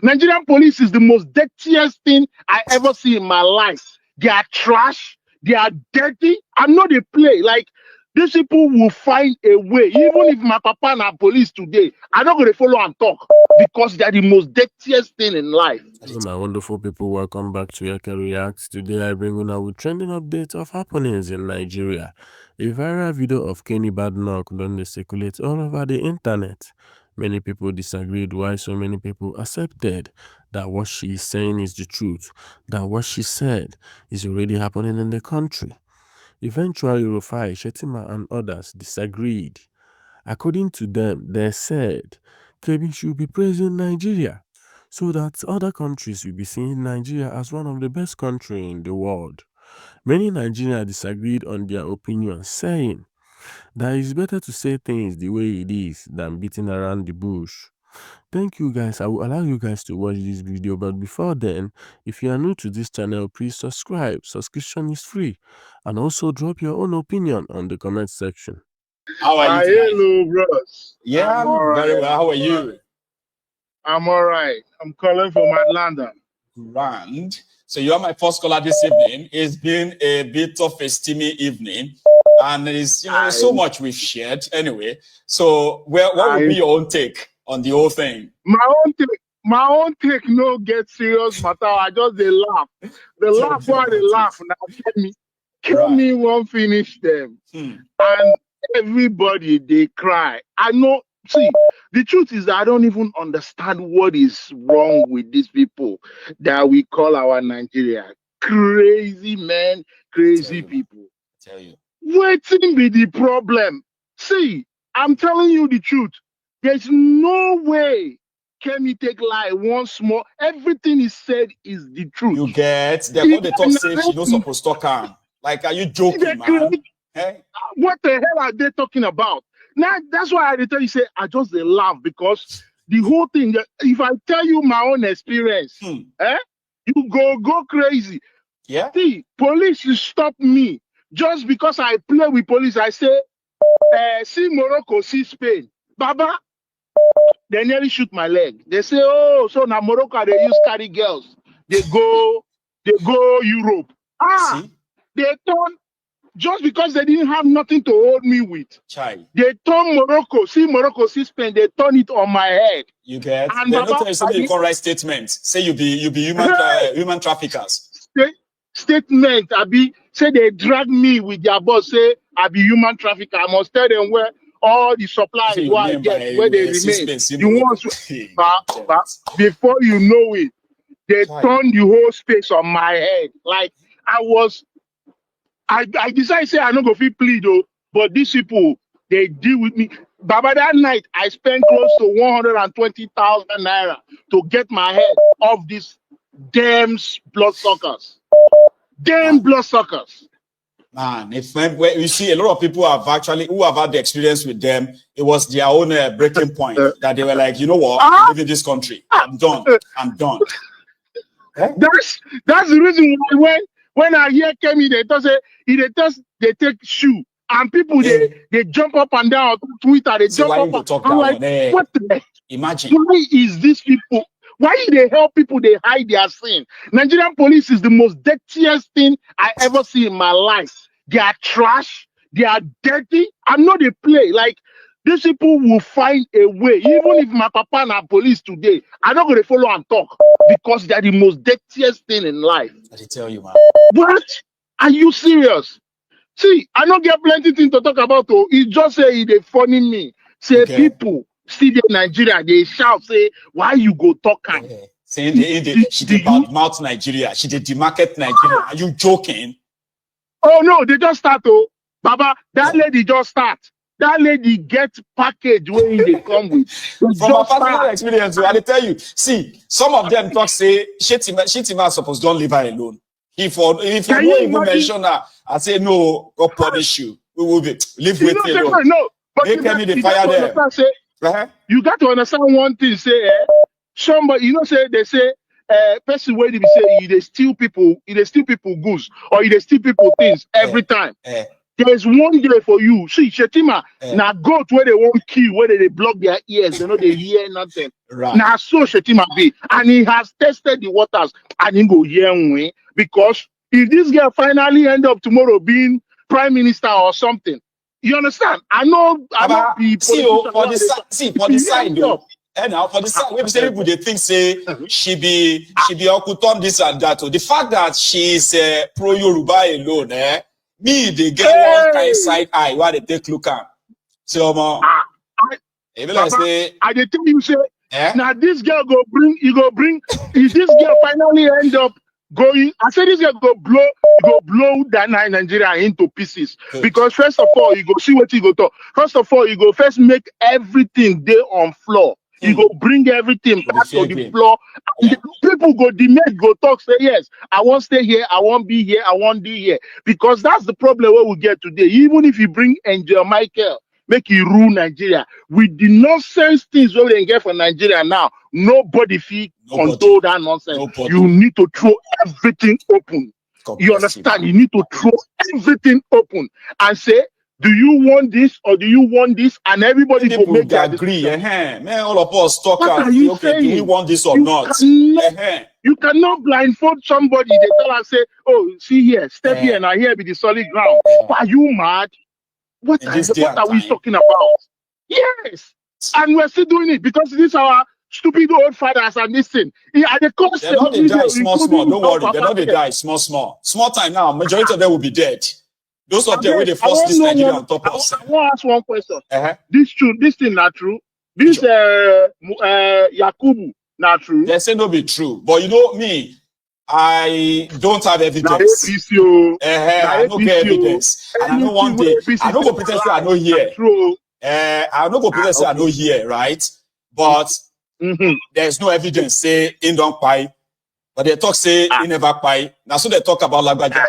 Nigerian police is the most dirtiest thing I ever see in my life. They are trash. They are dirty. I'm not a play. Like, these people will find a way. Even if my papa and our police today, I'm not going to follow and talk because they are the most dirtiest thing in life. Hello, my wonderful people. Welcome back to Yaka React. Today, I bring you with trending updates of happenings in Nigeria. A viral video of Kemi Badenoch done circulate all over the internet. Many people disagreed why so many people accepted that what she is saying is the truth, that what she said is already happening in the country. Eventually, Rufia And Shettima and others disagreed. According to them, they said Kemi should be praising Nigeria so that other countries will be seeing Nigeria as one of the best countries in the world. Many Nigerians disagreed on their opinion, saying that it's better to say things the way it is than beating around the bush. Thank you guys. I will allow you guys to watch this video, but before then, if you are new to this channel, please subscribe. Subscription is free, and also drop your own opinion on the comment section. How are you tonight? Hello, bros. Yeah, I'm very well. How are you? I'm all right. I'm calling from Atlanta. Grand. So you are my first caller this evening. It's been a bit of a steamy evening, and it's so much we've shared anyway. So what would be your own take on the whole thing? My own take no get serious matter. I just they laugh. They laugh while they laugh. Now Kemi won't finish them. And everybody they cry. I know. See, the truth is that I don't even understand what is wrong with these people that we call our Nigeria. Crazy men, crazy people. I tell you. Waiting be the problem. See, I'm telling you the truth. There's no way Kemi take lie once more. Everything he said is the truth. You get they're going to talk safe. She knows supposed to talk. Like, are you joking, man? Hey? What the hell are they talking about? Now that's why I tell you, say I just laugh because the whole thing. If I tell you my own experience, you go crazy. Yeah. See, police stop me just because I play with police. I say, see Morocco, see Spain, Baba. They nearly shoot my leg. They say, oh, so now Morocco they use carry girls. They go Europe. See? They turn. Just because they didn't have nothing to hold me with, Chai. they turn Morocco, see Spain, they turn it on my head. You get? And they don't tell you something. You can write statements. Say you be human traffickers. Statement, say they drag me with their boss. Say I be human trafficker. I must tell them where all the supplies where I get, where they remain. The ones before you know it, they turn the whole space on my head. Like I decided to say I don't go feel plead though, but these people they deal with me. Baba, that night I spent close to 120,000 naira to get my head off these damn bloodsuckers. Damn bloodsuckers. Man, you see a lot of people who have had the experience with them, it was their own breaking point that they were like, you know what, I live in this country. I'm done. I'm done. That's the reason why when I hear Kemi, they take shoe and people they jump up and down on Twitter. They jump up. I'm like, what the heck? Imagine. Why is these people? Why they help people? They hide their sin. Nigerian police is the most dirtiest thing I ever see in my life. They are trash. They are dirty. I'm not a play. Like, these people will find a way. Even if my papa and our police today, I'm not going to follow and talk because they are the most dirtiest thing in life. I tell you, man. What? Are you serious? See, I don't get plenty things to talk about. Oh, he just say they funny me. Say people see the Nigeria, they shout, say, why you go talk? Saying she did mouth Nigeria, she did demarket Nigeria. Are you joking? Oh no, they just start. Oh, Baba, that lady just start. That lady get package when they come with. From a personal experience, I tell you. See, some of them talk say Shettima supposed don't leave her alone. If you don't even mention her, I say no, God punish you. We will be live with you alone. No, but they came in the fire there. You got to understand one thing. Say somebody, they say person where they say they steal people goods or they steal people things every time. There's one day for you. See, Shettima, now goat where they won't kill, where they block their ears, they know they hear nothing. Right. Now so Shettima be, and he has tested the waters, and he go hear way, because if this girl finally end up tomorrow being prime minister or something, you understand? I know see for the side though. And now for the side, we say people they think say she be Okuton this and that. The fact that she is pro Yoruba alone, me they get one kind side eye where they take look at. So even like say I did tell you say now this girl go bring if this girl finally end up going, I said this girl go blow that Nigeria into pieces. Because first of all, you go see what you go talk. First of all, you go first make everything there on floor. You go bring everything back to the floor. And the people go demand, go talk, say, yes, I won't stay here, I won't be here, I won't be here. Because that's the problem where we get today. Even if you bring Angel Michael, make you rule Nigeria. With the nonsense things we can get from Nigeria now, nobody feel control that nonsense. You need to throw everything open. You understand? You need to throw everything open and say, do you want this or do you want this? And everybody will make that agree. Man, all of us talk about, okay, do we want this or not? You cannot blindfold somebody. They tell us, say, oh, see here, step here, now here be the solid ground. Are you mad? What are we talking about? Yes. And we're still doing it because this is our stupid old fathers and this thing. At the cost they're not they die small. Don't worry, they're not they die small. Small time now, majority of them will be dead. Those of them where they force this Nigeria on top of us. I want to ask one question. This thing not true. This Yakubu not true. They say no be true. But you know me, I don't have evidence. I don't get evidence. And I don't want it. I don't go pretend say I know here. I don't go pretend say I know here, right? But there's no evidence say in don't pay. But they talk say in never pay. Now so they talk about Lagbaja.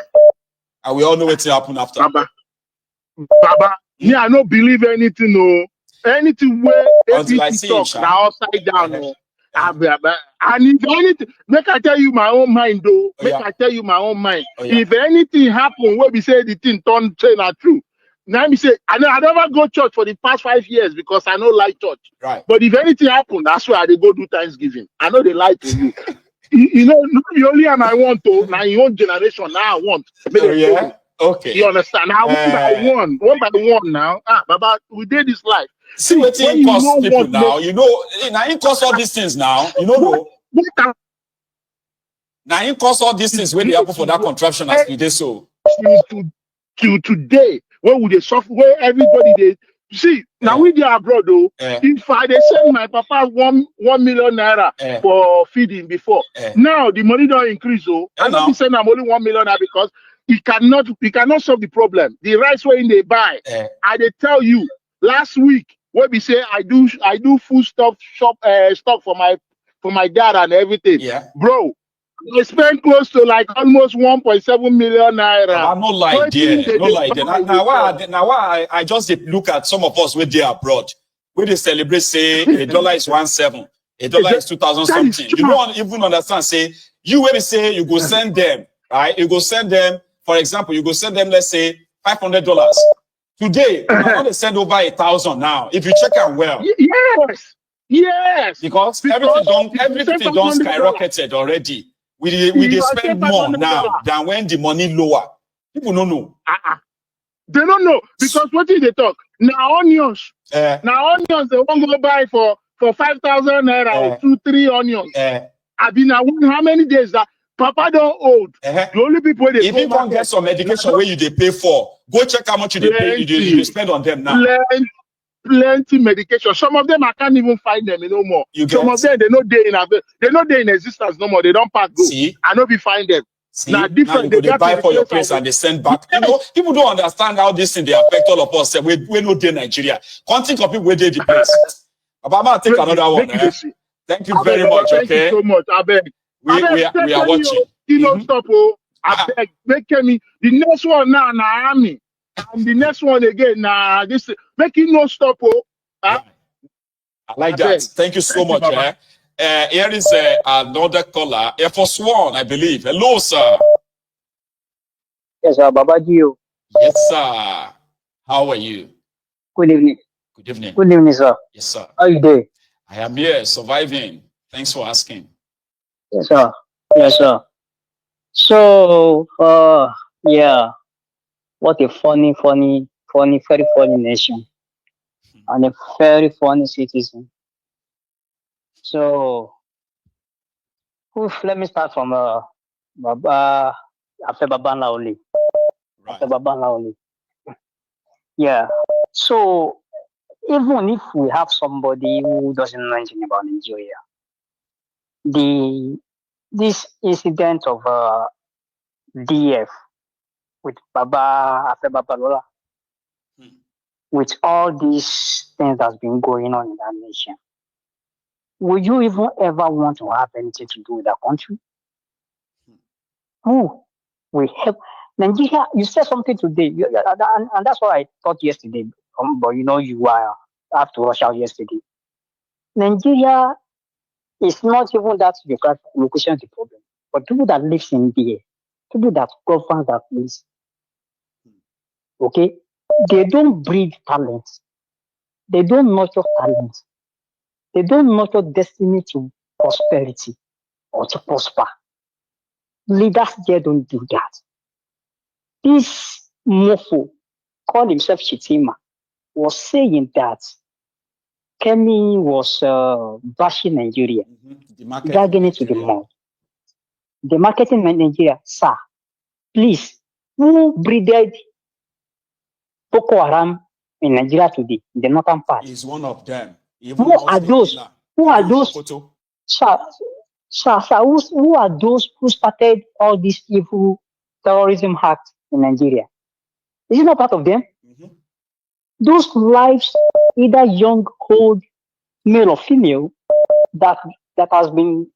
And we all know what's happen after. Baba, me I don't believe anything. No, anything where until I see talk now upside down. No, and if anything, make I tell you my own mind, though. I tell you my own mind. If anything happen, where we say the thing turn say not true. Now me say I never go church for the past 5 years because I don't like church. Right. But if anything happen, that's why they go do Thanksgiving. I know they lie to you. You know, you only and I want to now your own generation now I want. Okay. You understand? Now one by one now. Baba, we did this life. See what it costs people now. You know, now it costs all these things now. You know, now it costs all these things when they happen for that contraption as today. So to today, where would they suffer? Where everybody they see now we are abroad though. If I they send my papa 1 million naira for feeding before, now the money don't increase. So I don't be saying I'm only 1 million naira because he cannot solve the problem. The rice when they buy, I they tell you last week where we say I do food stock for my dad and everything. Bro, I spent close to like almost 1.7 million naira. I'm not like there. No like there. Now why I just look at some of us where they are abroad. Where they celebrate say $1 is 1.7, $1 is 2,000 something. You don't even understand. Say you where they say you go send them, right? You go send them, for example, you go send them, let's say $500. Today, you want to send over 1,000 now. If you check out well. Yes. Because everything done skyrocketed already. We spend more now than when the money lower. People don't know. They don't know because what did they talk? Now onions. Now onions they won't go buy for 5,000 naira or 2-3 onions. I've been how many days that Papa don't old. The only people they if you can't get some medication where you they pay for, go check how much you pay. You spend on them now. Plenty medication. Some of them I can't even find them no more. Some of them they're not there in existence no more. They don't pack go. See? I know we find them. Now different. Now they buy for your place and they send back. You know, people don't understand how this thing they affect all of us. We're not there in Nigeria. Can't think of people where they the place. Obama, take another one. Thank you very much. Thank you so much. I beg. We are watching. You don't stop. I beg. Make me the next one now. Naomi. And the next one again, this make it no stop. I like that. Thank you so much. Here is another caller, Air Force One, I believe. Hello, sir. Yes, sir, Babaji. Yes, sir. How are you? Good evening. Good evening. Good evening, sir. Yes, sir. How you doing? I am here, surviving. Thanks for asking. Yes, sir. Yes, sir. So, yeah, what a funny, very funny nation and a very funny citizen. So, let me start from Baba after Baba Laoli. Right. After Baba Laoli. Yeah. So, even if we have somebody who doesn't know anything about Nigeria, this incident of DF with Baba after Babalola, with all these things that's been going on in that nation, would you even ever want to have anything to do with that country? Who will help Nigeria? You said something today, and that's what I thought yesterday. But you were have to rush out yesterday. Nigeria is not even that location is the problem, but people that lives in there, people that govern that place. Okay, they don't breed talent. They don't nurture talent. They don't nurture destiny to prosperity or to prosper. Leaders there don't do that. This mofo, called himself Shettima, was saying that Kemi was bashing Nigeria, dragging it to the mud. The marketing in Nigeria, sir, please, who breeded Boko Haram in Nigeria today, in the northern part? He's one of them. Who are those? Who are those? Sir, who are those who started all these evil terrorism acts in Nigeria? Is it not part of them? Those lives, either young, old, male or female, that has been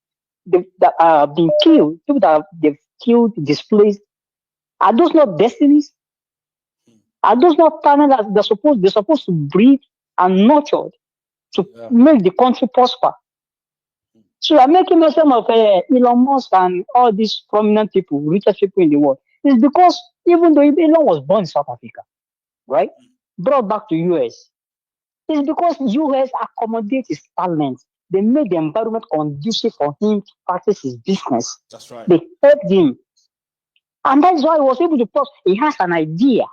been killed, people that they've killed, displaced, are those not destinies? Are those not talent that they're supposed to breed and nurture to make the country prosper? So I'm making mention of Elon Musk and all these prominent people, richest people in the world. It's because even though Elon was born in South Africa, right, brought back to US, it's because US accommodates his talent. They made the environment conducive for him to practice his business. That's right. They helped him. And that's why he was able to he has an idea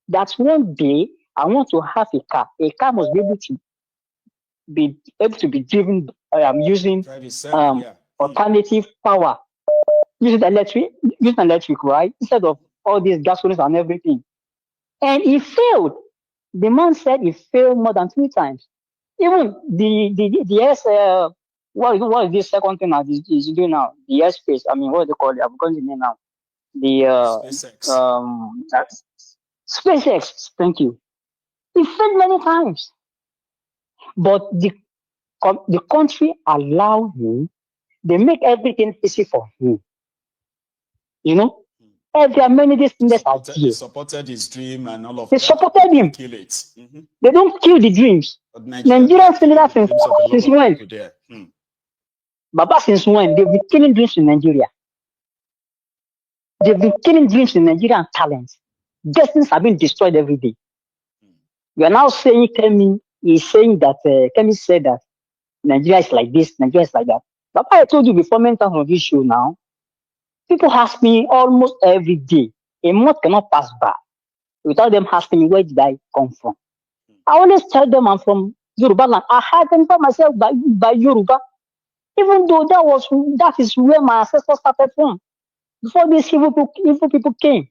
that one day I want to have a car. A car must be able to be driven using alternative power, using electric, right? Instead of all these gasolines and everything. And he failed. The man said he failed more than 3 times. Even the what is this second thing that he's doing now? The airspace. I mean, what do they call it? I've forgotten the name now. The SpaceX. Thank you. He failed many times, but the country allowed him. They make everything easy for him. There are many things out there. They supported his dream and all of that. They supported him. Kill it. They don't kill the dreams. Nigerians kill that since when? Baba, since when? They've been killing dreams in Nigeria. They've been killing dreams in Nigeria and talents. Destinies have been destroyed every day. You are now saying Kemi is saying that Kemi said that Nigeria is like this, Nigeria is like that. But I told you before many times on this show now, people ask me almost every day. A month cannot pass by without them asking me where did I come from. I always tell them I'm from Yoruba land. I identify myself by Yoruba, even though that is where my ancestors started from. Before these evil people came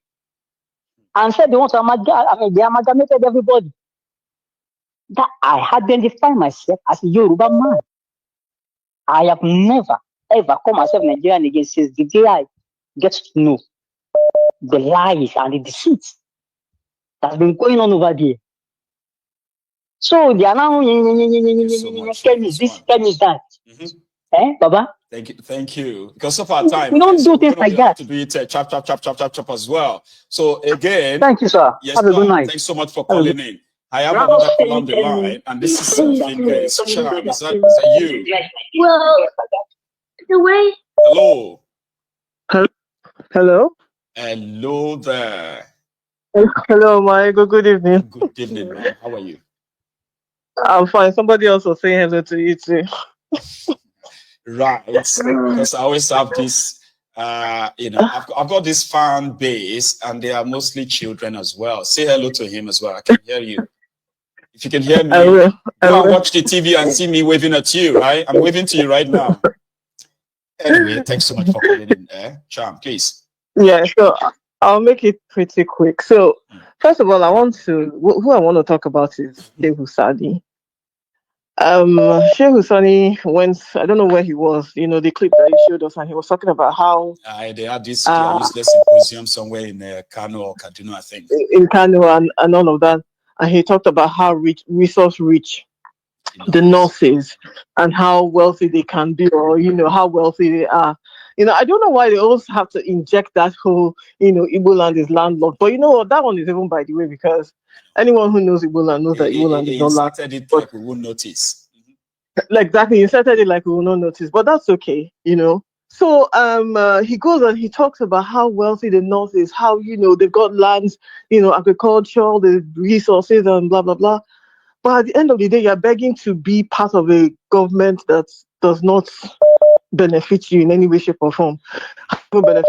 and said they want to they amalgamated everybody. That I identify myself as a Yoruba man. I have never ever called myself Nigerian again since the day I get to know the lies and the deceit that's been going on over there. So they are now Kemi this, Kemi that. Baba? Thank you. Because of our time, we don't do things like that. To do it chap as well. So again, thank you, sir. Yes, have a good night. Thanks so much for calling in. I have another call on the line, and this is Sham. Is that you? Well, the way. Hello. Hello. Hello there. Hello, Michael. Good evening. Good evening, man. How are you? I'm fine. Somebody else was saying hello to you too. Right. Because I always have this, I've got this fan base and they are mostly children as well. Say hello to him as well. I can hear you. If you can hear me, I will. go and watch the TV and see me waving at you, right? I'm waving to you right now. Anyway, thanks so much for calling in there. Charm, please. Yeah, so I'll make it pretty quick. So, first of all, who I want to talk about is Sheikh Husani. Sheikh Husani went, I don't know where he was, the clip that he showed us, and he was talking about how they had this useless symposium somewhere in Kano or Kaduna, I think. In Kano and all of that. And he talked about how resource rich the North is and how wealthy they can be, or how wealthy they are. I don't know why they always have to inject that whole Igbo land is landlocked, but that one is even by the way, because anyone who knows Igbo land knows that Igbo land is not landlocked. Like we won't notice. Exactly, he inserted it like we will not notice, but that's okay. So he goes and he talks about how wealthy the North is, how they've got lands, agricultural, the resources and blah blah blah. But at the end of the day, you're begging to be part of a government that does not benefit you in any way, shape, or form. Has not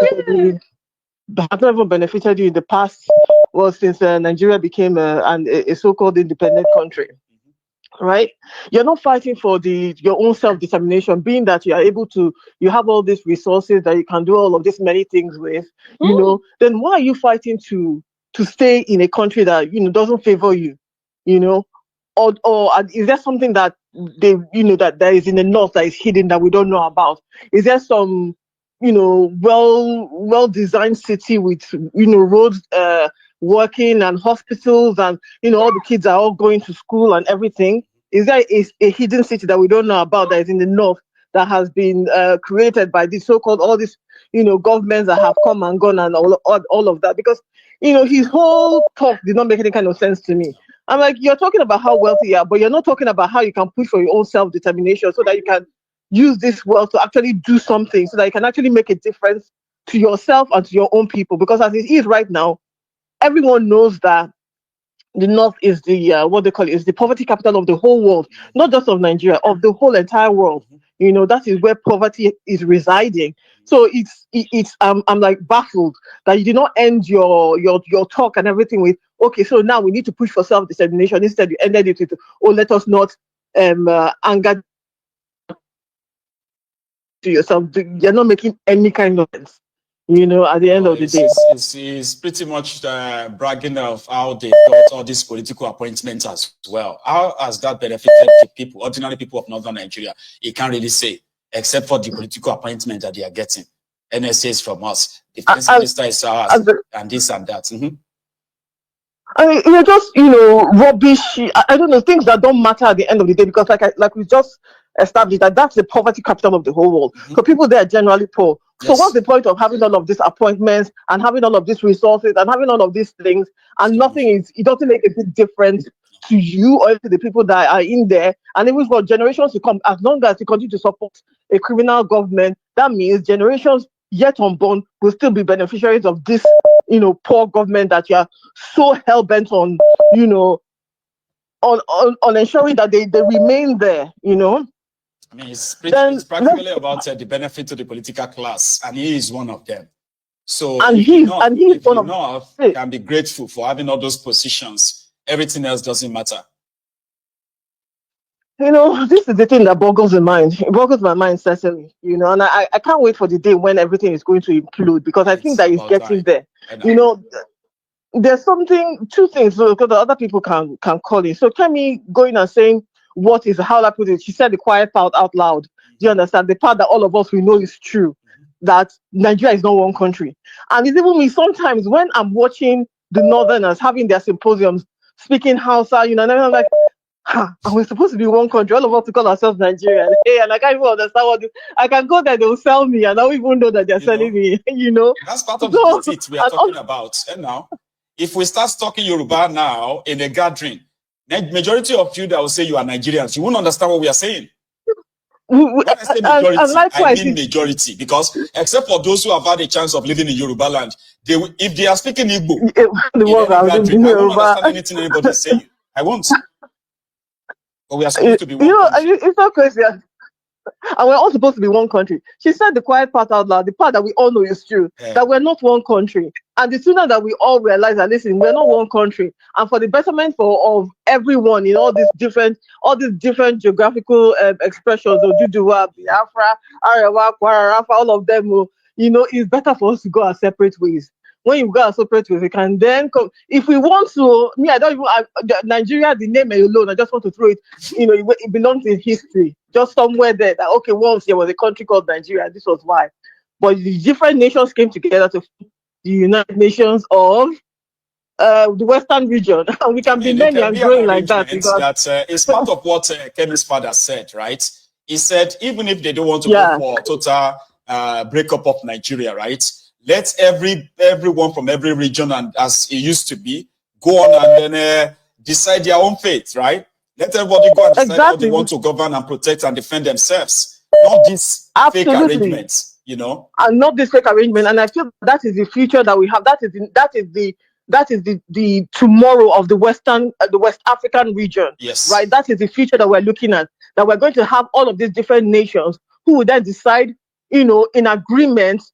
even benefited you in the past. Well, since Nigeria became a so-called independent country. Right? You're not fighting for your own self-determination, being that you have all these resources that you can do all of these many things with, then why are you fighting to stay in a country that, doesn't favor you, or is there something that that there is in the North that is hidden that we don't know about? Is there some, well-designed city with, roads, working and hospitals and all the kids are all going to school and everything? Is there a hidden city that we don't know about that is in the North that has been created by these so-called all these governments that have come and gone and all of that? Because his whole talk did not make any kind of sense to me. I'm like, you're talking about how wealthy you are, but you're not talking about how you can push for your own self-determination so that you can use this wealth to actually do something, so that you can actually make a difference to yourself and to your own people. Because as it is right now, everyone knows that the North is is the poverty capital of the whole world, not just of Nigeria, of the whole entire world. That is where poverty is residing. So it's I'm like baffled that you did not end your talk and everything with, okay, so now we need to push for self-determination. Instead, you ended it with, let us not anger to yourself. You're not making any kind of sense. At the end of the day, it's pretty much bragging of how they got all these political appointments as well. How has that benefited the people, ordinary people of Northern Nigeria? You can't really say, except for the political appointment that they are getting. NSAs from us, defense minister is ours, and this and that. I mean, just rubbish. I don't know, things that don't matter at the end of the day, because like we just established that's the poverty capital of the whole world. So people there are generally poor. Yes. So what's the point of having all of these appointments and having all of these resources and having all of these things, and it doesn't make a big difference to you or to the people that are in there, and even for generations to come. As long as you continue to support a criminal government, that means generations yet unborn will still be beneficiaries of this poor government that you are so hell-bent on on ensuring that they remain there. I mean, it's practically about the benefit to the political class, and he is one of them. So he's one of them. Can be grateful for having all those positions. Everything else doesn't matter. This is the thing that boggles the mind. It boggles my mind, certainly. And I can't wait for the day when everything is going to implode, because I think that it's getting there. There's two things, because the other people can call it. So Kemi going and saying how I put it, she said the quiet part out loud. Do you understand? The part that all of us we know is true, that Nigeria is not one country. And it's even me sometimes when I'm watching the Northerners having their symposiums, speaking Hausa, and I'm like, and we're supposed to be one country, all of us to call ourselves Nigerian. Hey, and I can't even understand I can go there, they'll sell me, and I don't even know that they're selling me, That's part of the deceit we are talking about. And now, if we start talking Yoruba now in a gathering, the majority of you that will say you are Nigerians, you won't understand what we are saying. When I say majority, I mean majority, because except for those who have had a chance of living in Yoruba land, if they are speaking Igbo, The world I won't over. understand anything anybody is saying. I won't. But we are supposed to be one country. It's so crazy. And we're all supposed to be one country. She said the quiet part out loud, the part that we all know is true, that we're not one country. And the sooner that we all realize that, listen, we're not one country, and for the betterment of everyone in all these different geographical expressions, Oduduwa, Biafra, Arewa, Kwara, Rafa, all of them, it's better for us to go our separate ways. When you go our separate ways, we can then come. If we want to, I don't even, Nigeria, the name alone, I just want to throw it, it belongs in history, just somewhere there, that, okay, once there was a country called Nigeria, this was why. But the different nations came together to the United Nations of the Western region. And we can be many and growing like that. Because it's part of what Kemi's father said, right? He said, even if they don't want to go for total breakup of Nigeria, right? Let everyone from every region, and as it used to be, go on and then decide their own fate, right? Let everybody go and decide how they want to govern and protect and defend themselves. Not these fake arrangements, And not this fake arrangement. And I feel that is the future that we have. That is the tomorrow of the West African region. Yes. Right. That is the future that we're looking at. That we're going to have all of these different nations who will then decide, in agreement,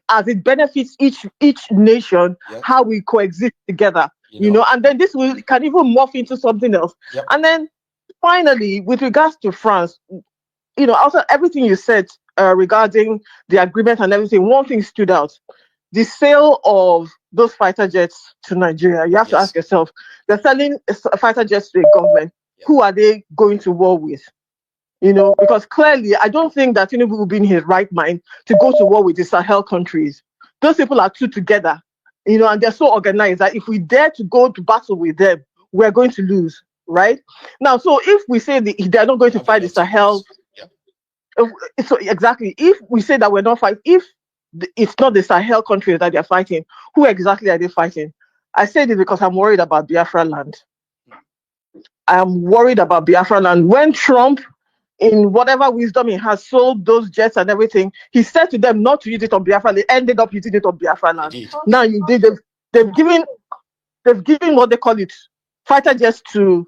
as it benefits each nation, how we coexist together. And then this can even morph into something else. Yep. And then finally, with regards to France, also everything you said regarding the agreement and everything, one thing stood out: the sale of those fighter jets to Nigeria. You have to ask yourself, they're selling fighter jets to a government. Who are they going to war with? Because clearly, I don't think that Tinubu will be in his right mind to go to war with the Sahel countries. Those people are two together, and they're so organized that if we dare to go to battle with them, we're going to lose, right? Now, so if we say they're not going to fight the Sahel, so exactly, if we say that we're not fighting, if it's not the Sahel countries that they're fighting, who exactly are they fighting? I say this because I'm worried about Biafra land. I am worried about Biafra land. When Trump, in whatever wisdom he has, sold those jets and everything, he said to them not to use it on Biafra. They ended up using it on Biafra land. Now they've given what they call it, fighter jets to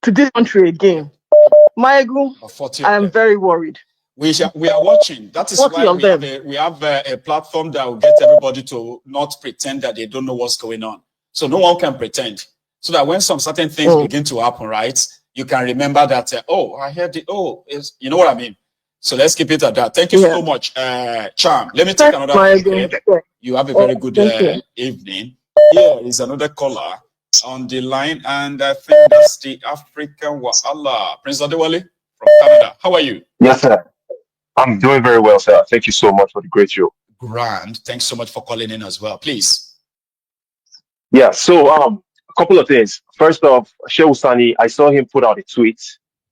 this country again. Maegu, I am very worried. We are watching. That is why we have a platform that will get everybody to not pretend that they don't know what's going on. So no one can pretend. So that when some certain things begin to happen, right, you can remember that, I heard it. You know what I mean? So let's keep it at that. Thank you so much, Charm. Let me take another call. You have a very good evening. Here is another caller on the line, and I think that's the African Wahala. Prince Adewale from Canada. How are you? Yes, sir. I'm doing very well, sir. Thank you so much for the great show. Grand. Thanks so much for calling in as well. Please. Yeah, so a couple of things. First off, Shehu Sani, I saw him put out a tweet.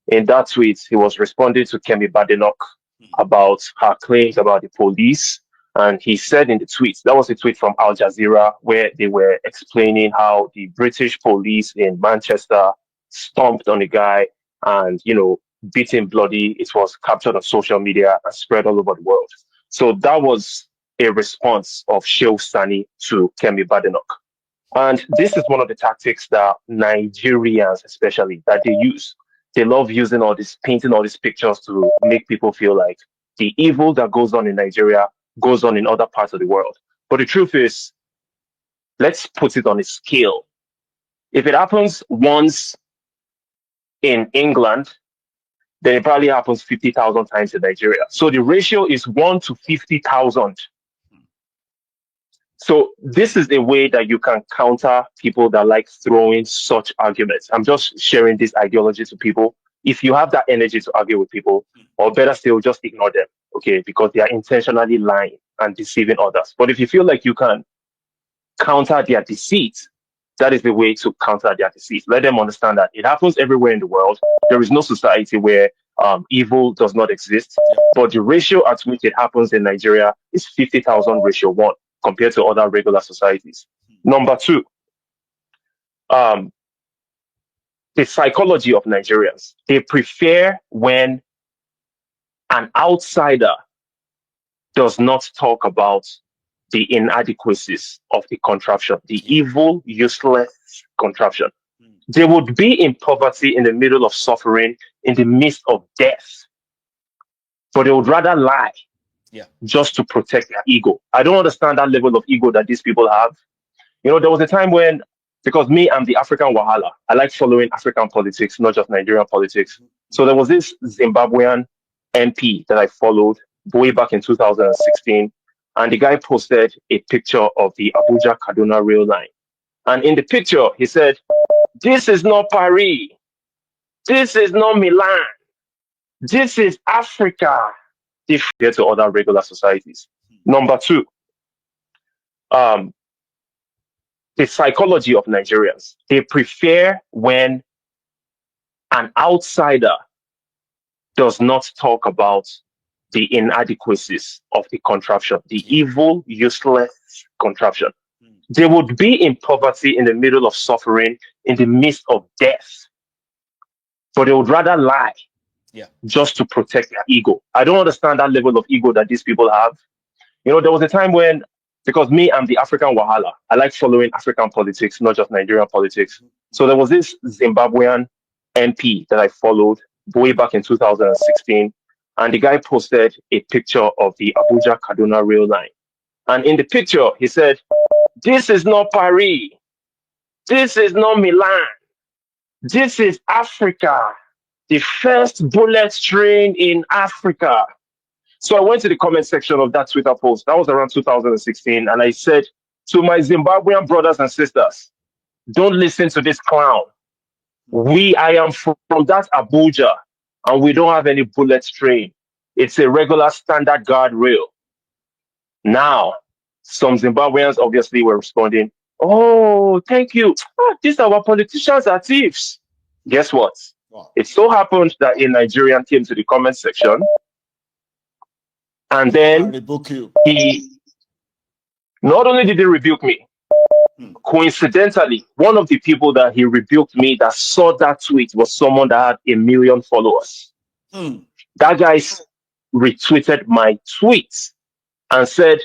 In that tweet, he was responding to Kemi Badenoch about her claims about the police. And he said in the tweet, that was a tweet from Al Jazeera, where they were explaining how the British police in Manchester stomped on the guy and, beat him bloody. It was captured on social media and spread all over the world. So that was a response of Shehu Sani to Kemi Badenoch. And this is one of the tactics that Nigerians, especially, that they use. They love using painting all these pictures to make people feel like the evil that goes on in Nigeria goes on in other parts of the world. But the truth is, let's put it on a scale. If it happens once in England, then it probably happens 50,000 times in Nigeria. So the ratio is 1 to 50,000. So this is a way that you can counter people that like throwing such arguments. I'm just sharing this ideology to people. If you have that energy to argue with people, or better still, just ignore them, okay? Because they are intentionally lying and deceiving others. But if you feel like you can counter their deceit, that is the way to counter their deceit. Let them understand that it happens everywhere in the world. There is no society where evil does not exist. But the ratio at which it happens in Nigeria is 50,000 ratio 1 compared to other regular societies. Number 2, the psychology of Nigerians. They prefer when an outsider does not talk about the inadequacies of the contraption, the evil, useless contraption. They would be in poverty in the middle of suffering, in the midst of death, but they would rather lie just to protect their ego. I don't understand that level of ego that these people have. You know, there was a time when, because me, I'm the African Wahala. I like following African politics, not just Nigerian politics. So there was this Zimbabwean MP that I followed way back in 2016. And the guy posted a picture of the Abuja Kaduna rail line. And in the picture, he said, "This is not Paris. This is not Milan. This is Africa," compared to other regular societies. Number two, the psychology of Nigerians. They prefer when an outsider does not talk about the inadequacies of the contraption, the evil, useless contraption. They would be in poverty in the middle of suffering, in the midst of death, but they would rather lie just to protect their ego. I don't understand that level of ego that these people have. You know, there was a time when, because me, I'm the African Wahala. I like following African politics, not just Nigerian politics. So there was this Zimbabwean MP that I followed way back in 2016. And the guy posted a picture of the Abuja Kaduna rail line. And in the picture, he said, "This is not Paris. This is not Milan. This is Africa. The first bullet train in Africa." So I went to the comment section of that Twitter post. That was around 2016. And I said to my Zimbabwean brothers and sisters, don't listen to this clown. I am from that Abuja, and we don't have any bullet train. It's a regular standard guard rail. Now, some Zimbabweans obviously were responding, "Oh, thank you. These our politicians are thieves." Guess what? Wow. It so happened that a Nigerian came to the comment section, and then he not only did he rebuke me, coincidentally, one of the people that he rebuked me that saw that tweet was someone that had 1 million followers. That guy retweeted my tweet and said,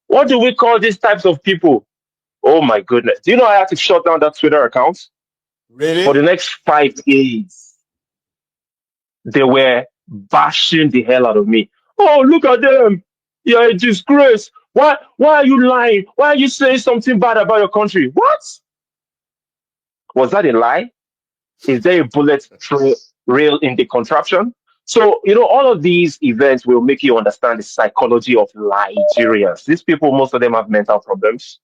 what do we call these types of people? Oh my goodness. Do you know I had to shut down that Twitter account? Really? For the next 5 days, they were bashing the hell out of me. "Oh, look at them. You're a disgrace. Why are you lying? Why are you saying something bad about your country?" What? Was that a lie? Is there a bullet rail in the contraption? So, you know, all of these events will make you understand the psychology of Nigerians. These people, most of them have mental problems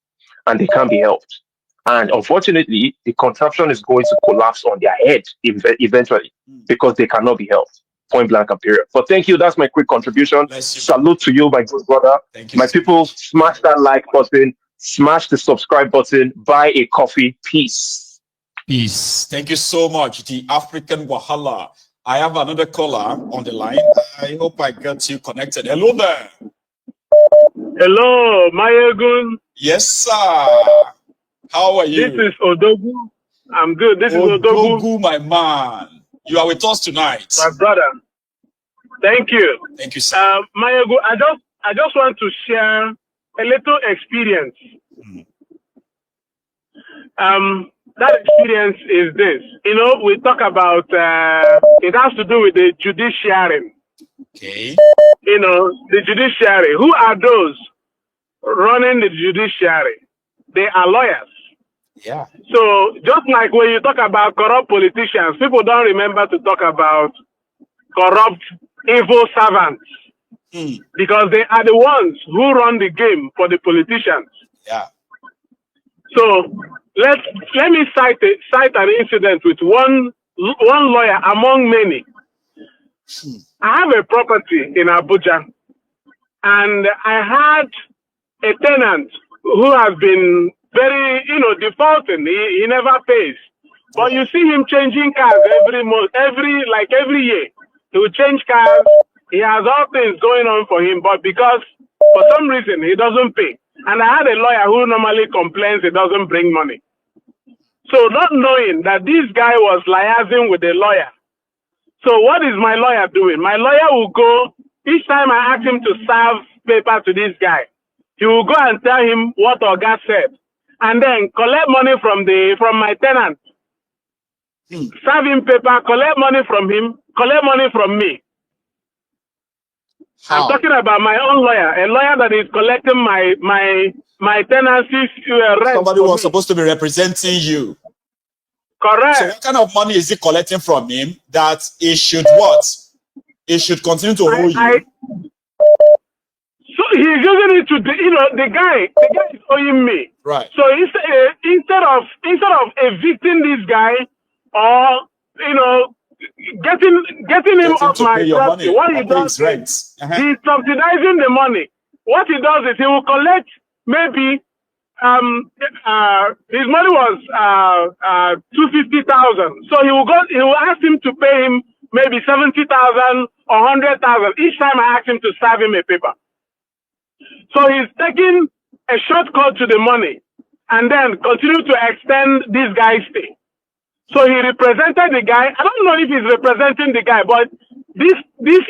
and they can't be helped. And unfortunately, the contraption is going to collapse on their head eventually because they cannot be helped. Point blank and period. But thank you. That's my quick contribution. Salute to you, my good brother. My people, smash that like button, smash the subscribe button, buy a coffee. Peace. Peace. Thank you so much, the African Wahala. I have another caller on the line. I hope I get you connected. Hello there. Hello, Mayegun. Yes, sir. How are you? This is Odogu. I'm good. This is Odogu, my man. You are with us tonight. My brother. Thank you. Thank you, sir. Mayegun, I just want to share a little experience. That experience is this. You know, we talk about, it has to do with the judiciary. Okay. You know, the judiciary. Who are those running the judiciary? They are lawyers. Yeah. So just like when you talk about corrupt politicians, people don't remember to talk about corrupt, evil servants. Because they are the ones who run the game for the politicians. Yeah. So let me cite an incident with one lawyer among many. I have a property in Abuja, and I had a tenant who has been very, defaulting. He never pays. But you see him changing cars every month, every year. He will change cars. He has all things going on for him, but because for some reason he doesn't pay. And I had a lawyer who normally complains he doesn't bring money. So not knowing that this guy was liaising with a lawyer. So what is my lawyer doing? My lawyer will go, each time I ask him to serve paper to this guy, he will go and tell him what Oga said, and then collect money from my tenant. Serve him paper, collect money from him, collect money from me. How? I'm talking about my own lawyer, a lawyer that is collecting my tenancy rent. Somebody was supposed to be representing you. Correct. So what kind of money is he collecting from him that he should what? He should continue to owe you? So he's using it to, the guy is owing me. Right. So instead of evicting this guy or, getting him off my property, what he does is he's subsidizing the money. What he does is he will collect maybe his money was 250,000. So he will ask him to pay him maybe 70,000 or 100,000 each time I ask him to serve him a paper. So he's taking a shortcut to the money and then continue to extend this guy's stay. So he represented the guy. I don't know if he's representing the guy, but this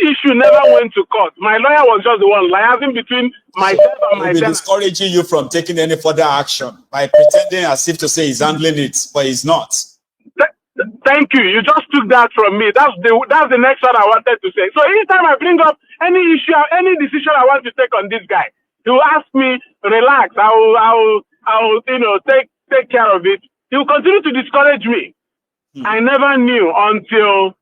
issue never went to court. My lawyer was just the one liaising between myself and my tenant. Discouraging you from taking any further action by pretending as if to say he's handling it, but he's not. Thank you. You just took that from me. That's the next one I wanted to say. So each time I bring up any issue, any decision I want to take on this guy, he will ask me, relax, I will take care of it. He will continue to discourage me. I never knew until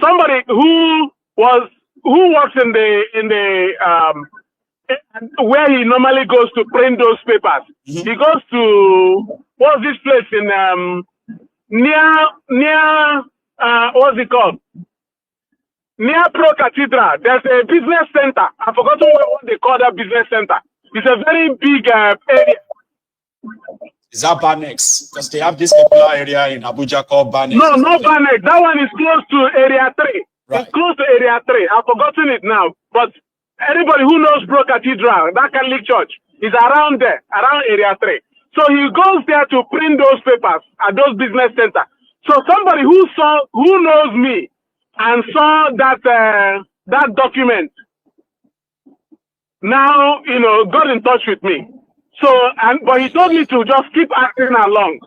somebody who works in the where he normally goes to print those papers. He goes to what's this place in near what's it called? Near Pro Cathedral. There's a business center. I've forgotten what they call that business center. It's a very big area. Is that Banex? Because they have this popular area in Abuja called Banex. No, not Banex. That one is close to Area 3. Right. It's close to Area 3. I've forgotten it now. But anybody who knows Pro Cathedral, that Catholic church, is around there, around Area 3. So he goes there to print those papers at those business centers. So somebody who knows me and saw that document now, got in touch with me. So, but he told me to just keep acting along.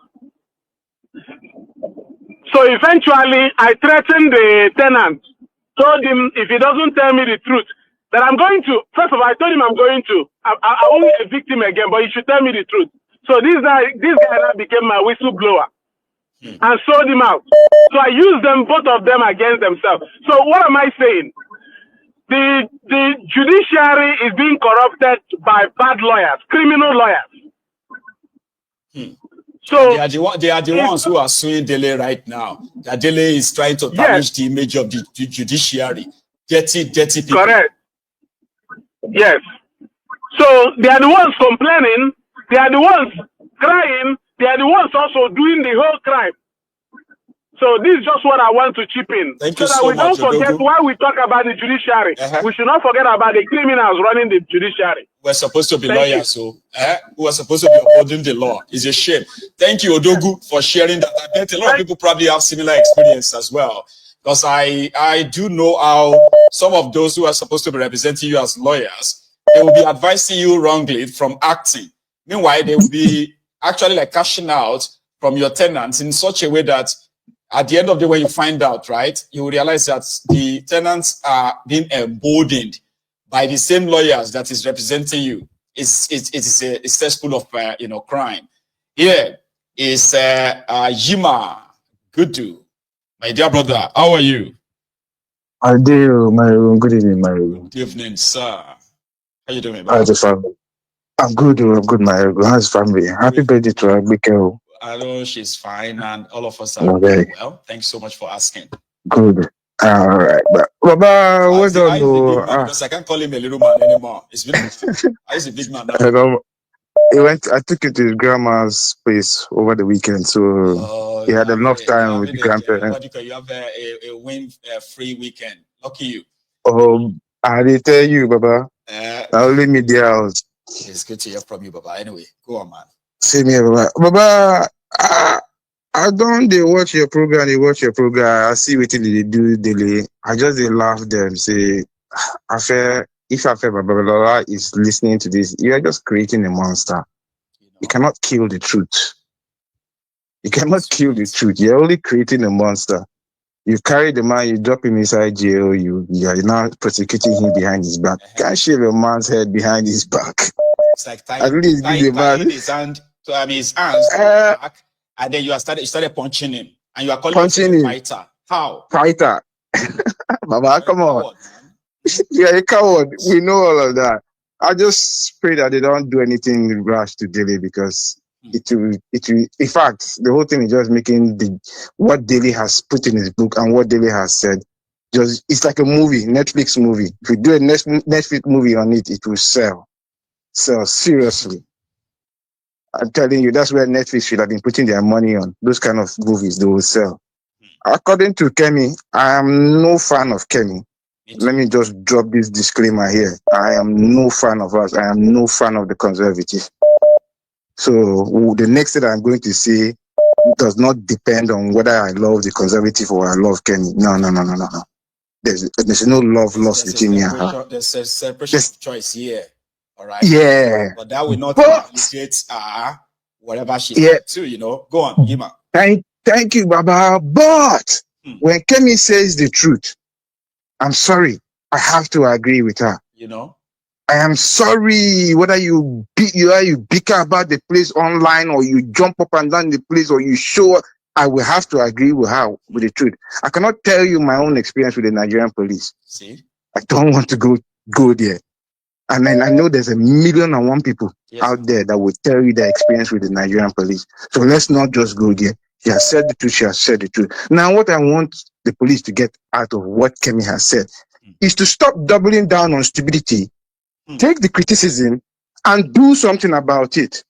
So eventually, I threatened the tenant, told him if he doesn't tell me the truth, that I'm going to, first of all, I told him I won't evict him again, but he should tell me the truth. So this guy now became my whistleblower and sold him out. So I used both of them against themselves. So what am I saying? The judiciary is being corrupted by bad lawyers, criminal lawyers. So they are the ones who are suing Dele right now. That Dele is trying to tarnish the image of the judiciary. Dirty people. Correct. Yes. So they are the ones complaining. They are the ones crying. They are the ones also doing the whole crime. So this is just what I want to chip in. Thank so you that so we don't much, forget Odogu. why we talk about the judiciary. We should not forget about the criminals running the judiciary. We're supposed to be lawyers, so we're supposed to be upholding the law. It's a shame. Thank you, Odogu, for sharing that. I bet a lot of people probably have similar experience as well. Because I do know how some of those who are supposed to be representing you as lawyers, they will be advising you wrongly from acting. Meanwhile, they will be actually like cashing out from your tenants in such a way that at the end of the day, when you find out, right, you will realize that the tenants are being emboldened by the same lawyers that is representing you. It's a cesspool of crime. Here is Yima Gudu, my dear brother. How are you? I do, my room. Good evening, my room. Good evening, sir. How you doing, How's the family? I'm good, my room. How's family? Happy birthday to Agbeke. I know she's fine, and all of us are okay. Well. Thanks so much for asking. Good. All right, but Baba, what don't know? Because I can't call him a little man anymore. He's big man. He's a big man now. I took it to his grandma's place over the weekend, so he had enough time with the grandparents. You have a win-free weekend. Lucky you. I did tell you, Baba. I'll leave me the house. It's good to hear from you, Baba. Anyway, go on, man. Same here, Baba. Baba, I don't they watch your program. I see what they do daily. I just they laugh them. Say, I feel if Babalola is listening to this, you are just creating a monster. You cannot kill the truth. You cannot kill the truth. You're only creating a monster. You carry the man, you drop him inside jail, you are now prosecuting him behind his back. Can't shave a man's head behind his back. It's like tying his hand to his hands back, and then you started punching him, and you are calling him a fighter. How? Fighter. Baba, come on. You're a coward. We know all of that. I just pray that they don't do anything rash to Delhi, because it will, in fact, the whole thing is just making what Delhi has put in his book and what Delhi has said. It's like a movie, Netflix movie. If we do a Netflix movie on it, it will sell. So seriously. I'm telling you, that's where Netflix should have been putting their money on. Those kind of movies, they will sell. According to Kemi, I am no fan of Kemi. Let me just drop this disclaimer here. I am no fan of us. I am no fan of the conservative. So the next thing I'm going to say does not depend on whether I love the conservative or I love Kemi. No. There's no love lost between me and her. There's a separation of choice here. All right. Yeah. But that will not invalidate whatever she said too, Go on, Yima. Thank you, Baba. But when Kemi says the truth, I'm sorry, I have to agree with her. I am sorry whether you bicker about the place online or you jump up and down the place or you show. I will have to agree with her with the truth. I cannot tell you my own experience with the Nigerian police. See, I don't want to go there. And then I know there's 1,000,001 people out there that will tell you their experience with the Nigerian police. So let's not just go there. She has said the truth. She has said the truth. Now, what I want the police to get out of what Kemi has said is to stop doubling down on stupidity, take the criticism, and do something about it.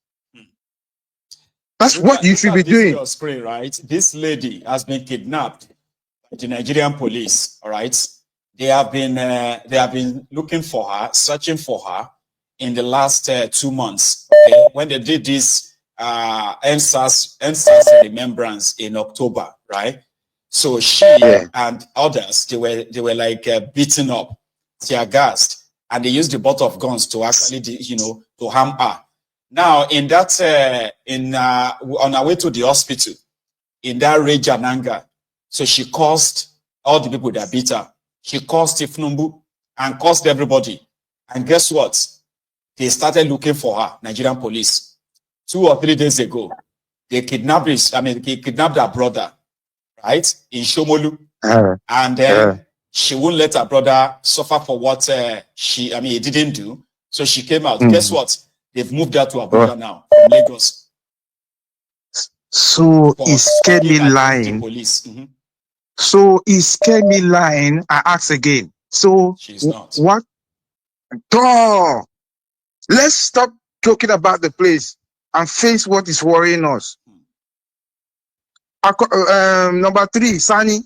That's what you should be doing. Your screen, right? This lady has been kidnapped by the Nigerian police. All right, they have been looking for her, searching for her in the last 2 months. Okay, when they did this NSAS remembrance in October, right? So she and others, they were like beaten up, tear gassed, and they used the butt of guns to actually, to harm her. Now, in that, on her way to the hospital, in that rage and anger, so she cursed all the people that beat her. She cursed Ifnumbu and cursed everybody. And guess what? They started looking for her, Nigerian police. 2 or 3 days ago, they kidnapped her brother, right, in Shomolu. And then she wouldn't let her brother suffer for what he didn't do. So she came out. Guess what? They've moved her to Abuja now, from Lagos. So is Kemi lying? So is Kemi lying? I ask again. So she's not. What? Duh. Let's stop talking about the place and face what is worrying us. Number 3, Sani.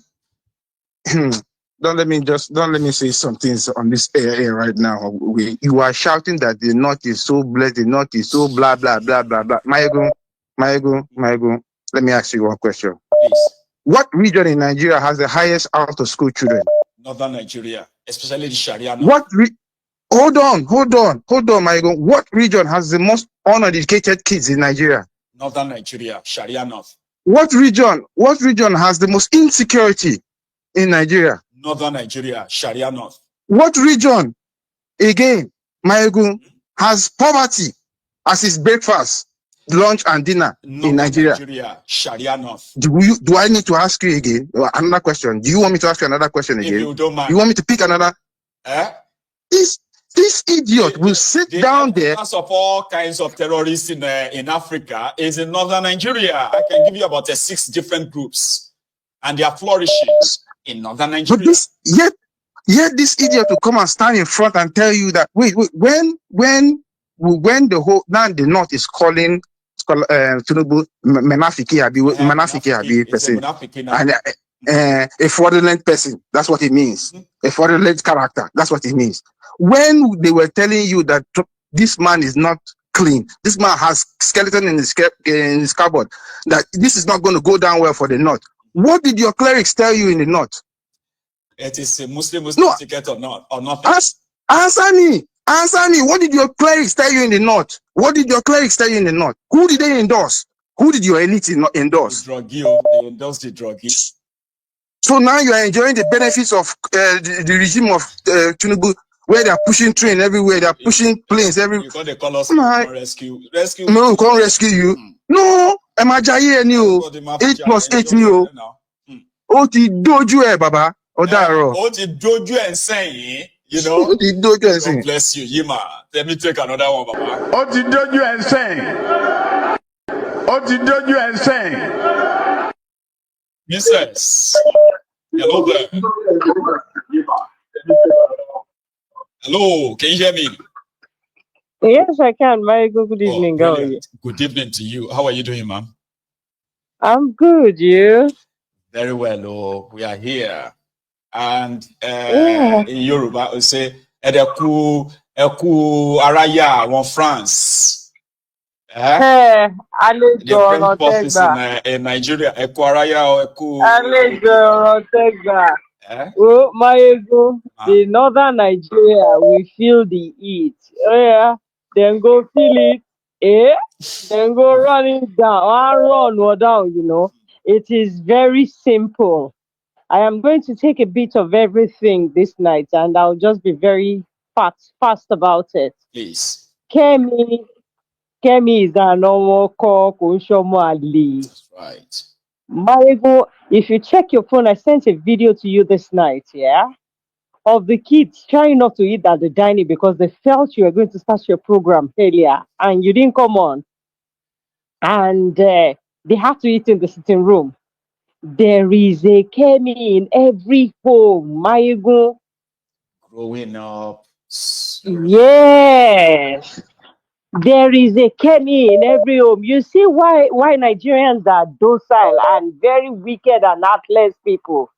Don't let me say some things on this air right now. You are shouting that the North is so blessed, the North is so blah, blah, blah, blah, blah. Maego, let me ask you one question. Please. What region in Nigeria has the highest out-of-school children? Northern Nigeria, especially the Sharia. Hold on, Maego. What region has the most uneducated kids in Nigeria? Northern Nigeria, Sharia North. What region has the most insecurity in Nigeria? Northern Nigeria, Sharia North. What region, again, Maegu, has poverty as its breakfast, lunch, and dinner in Nigeria? Nigeria, Sharia North. Do I need to ask you again? Another question. Do you want me to ask you another question again? If you don't mind. You want me to pick another? This idiot will sit down there. The of all kinds of terrorists in Africa is in Northern Nigeria. I can give you about 6 different groups, and they are flourishing in Northern Nigeria. But yet this idiot will come and stand in front and tell you that when the whole now the North is calling Tinubu Menafiki person and a fraudulent person. That's what it means. A fraudulent character. That's what it means. When they were telling you that this man is not clean, this man has skeleton in his cupboard, that this is not going to go down well for the North. What did your clerics tell you in the North? It is a Muslim no, ticket or not, or not? Answer me. Answer me. What did your clerics tell you in the north? What did your clerics tell you in the north? Who did they endorse? Who did your elite endorse? The druggie, they endorsed the druggie. So now you are enjoying the benefits of the regime of Tinubu, where they are pushing train everywhere, they are pushing planes everywhere. You can't call us rescue. No, we can't rescue you. No, I'm a giant new 8 plus 8 new. Oh, ti doju baba. Odaro. Oh, ti doju and saying, you know. Oh, ti doju and saying. God bless you, Yima. Let me take another one, baba. Oh, ti doju and saying. Oh, ti doju and saying. Mrs. Hello there. Hello, can you hear me? Yes, I can. Very good evening. How are you? Good evening to you. How are you doing, ma'am? I'm good. You? Very well. Oh, we are here. And in Yoruba, we say, Eku Araya, one France. The French forces in Nigeria, Eku Araya or Eku. Oh, my ego. The northern Nigeria, we feel the heat. Then go feel it. Then go running down. Run down, you know. It is very simple. I am going to take a bit of everything this night, and I'll just be very fast about it. Please. Kemi is a normal call. That's right. Marigo, if you check your phone, I sent a video to you this night, of the kids trying not to eat at the dining because they felt you were going to start your program earlier and you didn't come on. And they have to eat in the sitting room. There is a Kemi in every home, Marigo. Growing up. Yes. There is a Kemi in every home. You see why Nigerians are docile and very wicked and heartless people?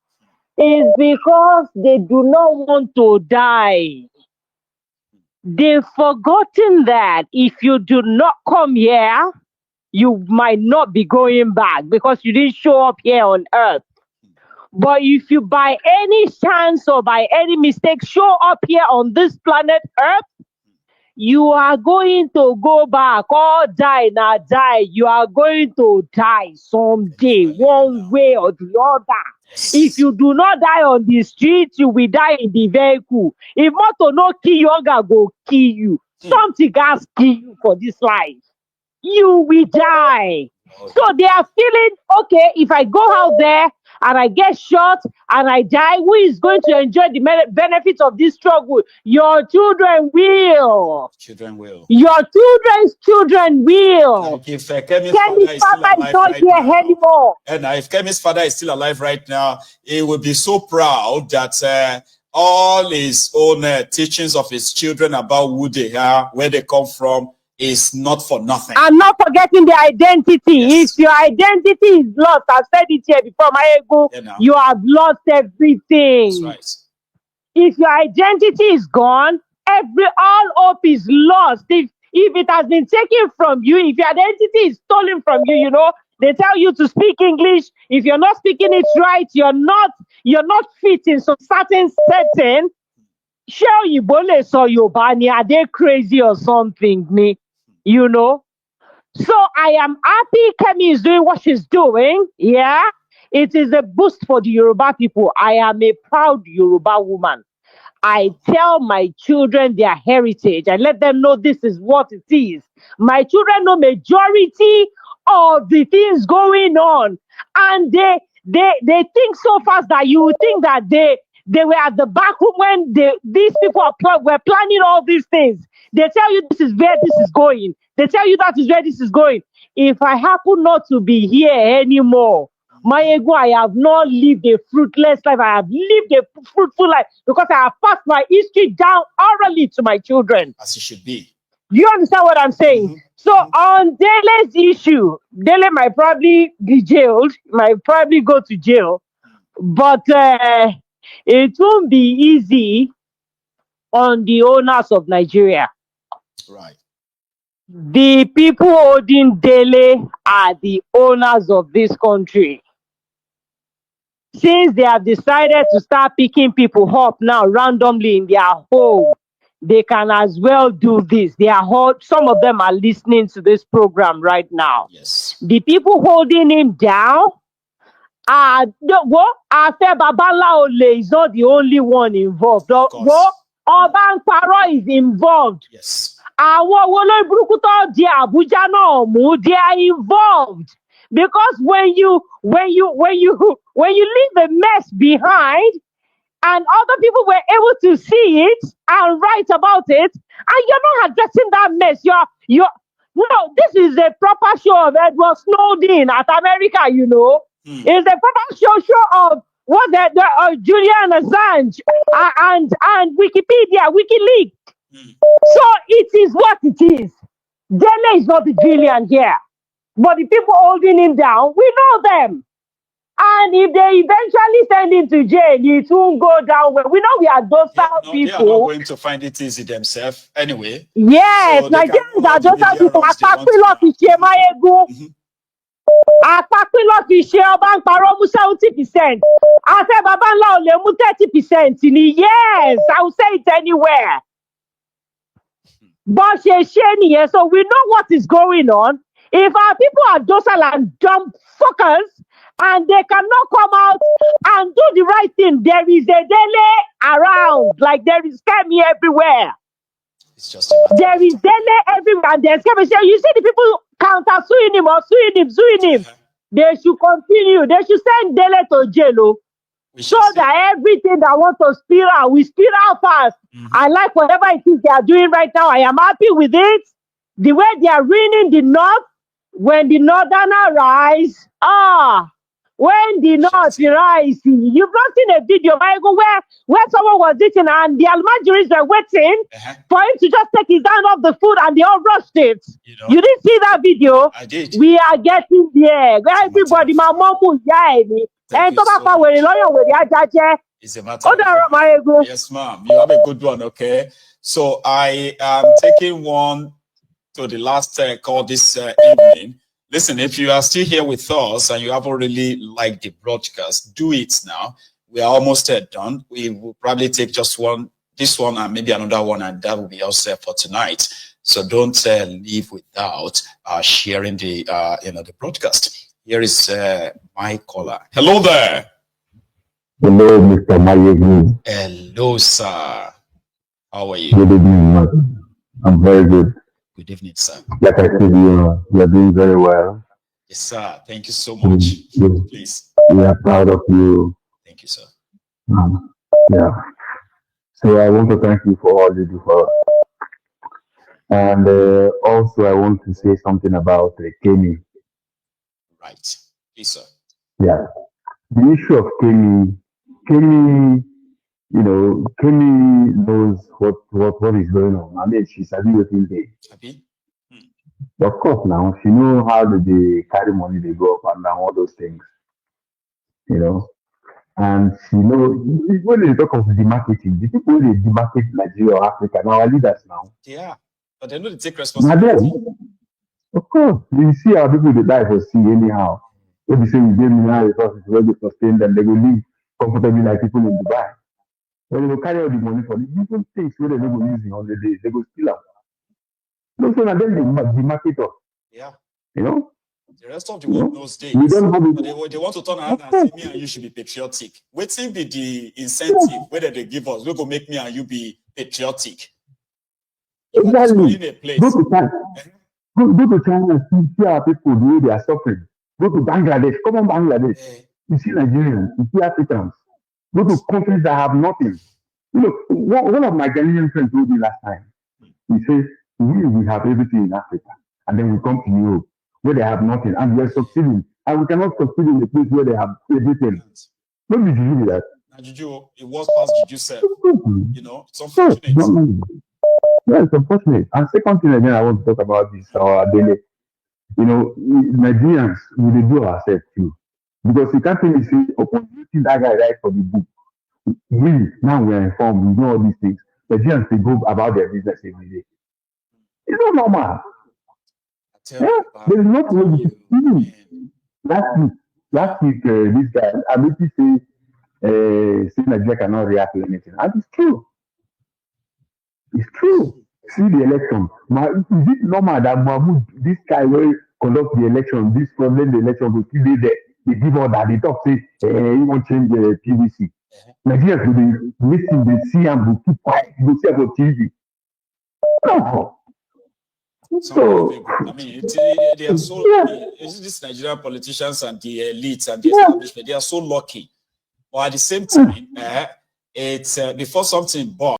It's because they do not want to die. They've forgotten that if you do not come here, you might not be going back because you didn't show up here on earth. But if you by any chance or by any mistake show up here on this planet earth, you are going to go back or die. Now die. You are going to die someday, one way or the other. If you do not die on the street, you will die in the vehicle. If motor no kill you, hunger go kill you. Something has kill you for this life. You will die. So they are feeling, okay, if I go out there and I get shot and I die, who is going to enjoy the benefits of this struggle? Your children will. Your children's children will. Like if Kemi's father is not here anymore. And if Kemi's father is still alive right now, he will be so proud that all his own teachings of his children about who they are, where they come from, is not for nothing. I'm not forgetting the identity. Yes. If your identity is lost, I've said it here before, my ego, you have lost everything. That's right. If your identity is gone, all hope is lost. If it has been taken from you, if your identity is stolen from you, you know, they tell you to speak English. If you're not speaking it right, you're not fit in some certain setting. Sure, you bole so Yobani, are they crazy or something? You know? So I am happy Kemi is doing what she's doing. Yeah. It is a boost for the Yoruba people. I am a proud Yoruba woman. I tell my children their heritage. I let them know this is what it is. My children know majority of the things going on. And they think so fast that you would think that they were at the back room when these people were planning all these things. They tell you this is where this is going. They tell you that is where this is going. If I happen not to be here anymore, my ego, I have not lived a fruitless life. I have lived a fruitful life because I have passed my history down orally to my children. As it should be. Do you understand what I'm saying? Mm-hmm. So on Dele's issue, Dele might probably be jailed, might probably go to jail, but it won't be easy on the owners of Nigeria. Right. The people holding Dele are the owners of this country. Since they have decided to start picking people up now randomly in their home, they can as well do this. They are some of them are listening to this program right now. Yes. The people holding him down are Afe Babalaole is not the only one involved. Oban Paro is involved. Yes. Àwọn olórí burúkú tó di Abuja náà mú, they are involved. Because when you leave a mess behind, and other people were able to see it and write about it, and you're not addressing that mess. This is a proper show of Edward Snowden at America, you know. It's a proper show of Julian Assange and Wikipedia, WikiLeaks. So it is what it is. Dele is not the villain here. But the people holding him down, we know them. And if they eventually send him to jail, it won't go down well. We know we are docile people. They are not going to find it easy themselves anyway. Yes, so Nigerians are docile people. Àpapílọ̀ fi ṣe ọba ń parọ́ mú 70%. Àfẹ́ bàbá ńlá ò lè mú 30% ni. Yes, I will say it anywhere. But so we know what is going on. If our people are docile and dumb fuckers, and they cannot come out and do the right thing, there is a Dele around. Like there is Kemi everywhere. It's just there is Dele everywhere, and there's Kemi. So you see the people counter suing him or suing him. They should continue. They should send Dele to jail. So that everything that want to spill out, we spill out fast. I like whatever it is they are doing right now. I am happy with it. The way they are ruining the North, when the Northerners rise, when the North rise, you've not seen a video where someone was eating and the Almajiris were waiting for him to just take his hand off the food and they all rushed it. You didn't see that video? I did. We are getting there. Everybody, my mom will Thank you so much. It's a matter of yes, ma'am. You have a good one, okay? So I am taking one to the last call this evening. Listen, if you are still here with us and you haven't really liked the broadcast, do it now. We are almost done. We will probably take just this one and maybe another one, and that will be all set for tonight. So don't leave without sharing the the broadcast. Here is my caller. Hello there. Hello, Mr. Mayeglu. Hello, sir. How are you? Good evening, man. I'm very good. Good evening, sir. Like I said, you are doing very well. Yes, sir. Thank you so much. Please. We are proud of you. Thank you, sir. Yeah. So I want to thank you for all you do for us. And also I want to say something about Kemi. Right. Please, sir. Yeah. The issue of Kemi, Kemi knows what is going on. I mean, she's a little day. Of course, now she knows how they carry money, they go up and down, all those things. And she knows when they talk of demarketing, the people they demarket Nigeria or Africa now are leaders now. Yeah, but they know they take responsibility. Of course, you see how people they die for sea anyhow. If you say you give me resources where they sustain them, they will live comfortably like people in Dubai. When they will carry all the money for the different things where they will use in holidays, they will steal them. No, so now then the market us. Yeah. The rest of the world knows this. We don't have but they want to turn around and say me and you should be patriotic. Waiting be the incentive whether they give us, we go make me and you be patriotic. Exactly. Go to China. Go to China and see our people the way they are suffering. Go to Bangladesh. Come on, Bangladesh. You see Nigerians, you see Africans. Go to countries that have nothing. One of my Ghanaian friends told me last time. He says, we have everything in Africa. And then we come to Europe, where they have nothing. And we are succeeding. And we cannot succeed in a place where they have everything. What did you do that? Juju, it was past Juju said. It's unfortunate. Yeah, it's unfortunate. And second thing again, I want to talk about this, our daily. Nigerians, we do ourselves too. Because you can't really say, you think that guy write for the book. Now we are informed, we know all these things. Nigerians, they go about their business every day. It's not normal. There is not really. Last week, this guy, Abiti say Nigeria cannot react to anything. And it's true. It's true. See the election. Is it normal that Mahmoud, this guy will conduct the election, this problem, the election will still be there? They give all that. They talk, say, he won't change the PVC. Nigerians will listen, they see and will keep quiet. They see about TV. No. So, I mean, they are so, these Nigerian politicians and the elites and the establishment, they are so lucky. But at the same time, it's before something born.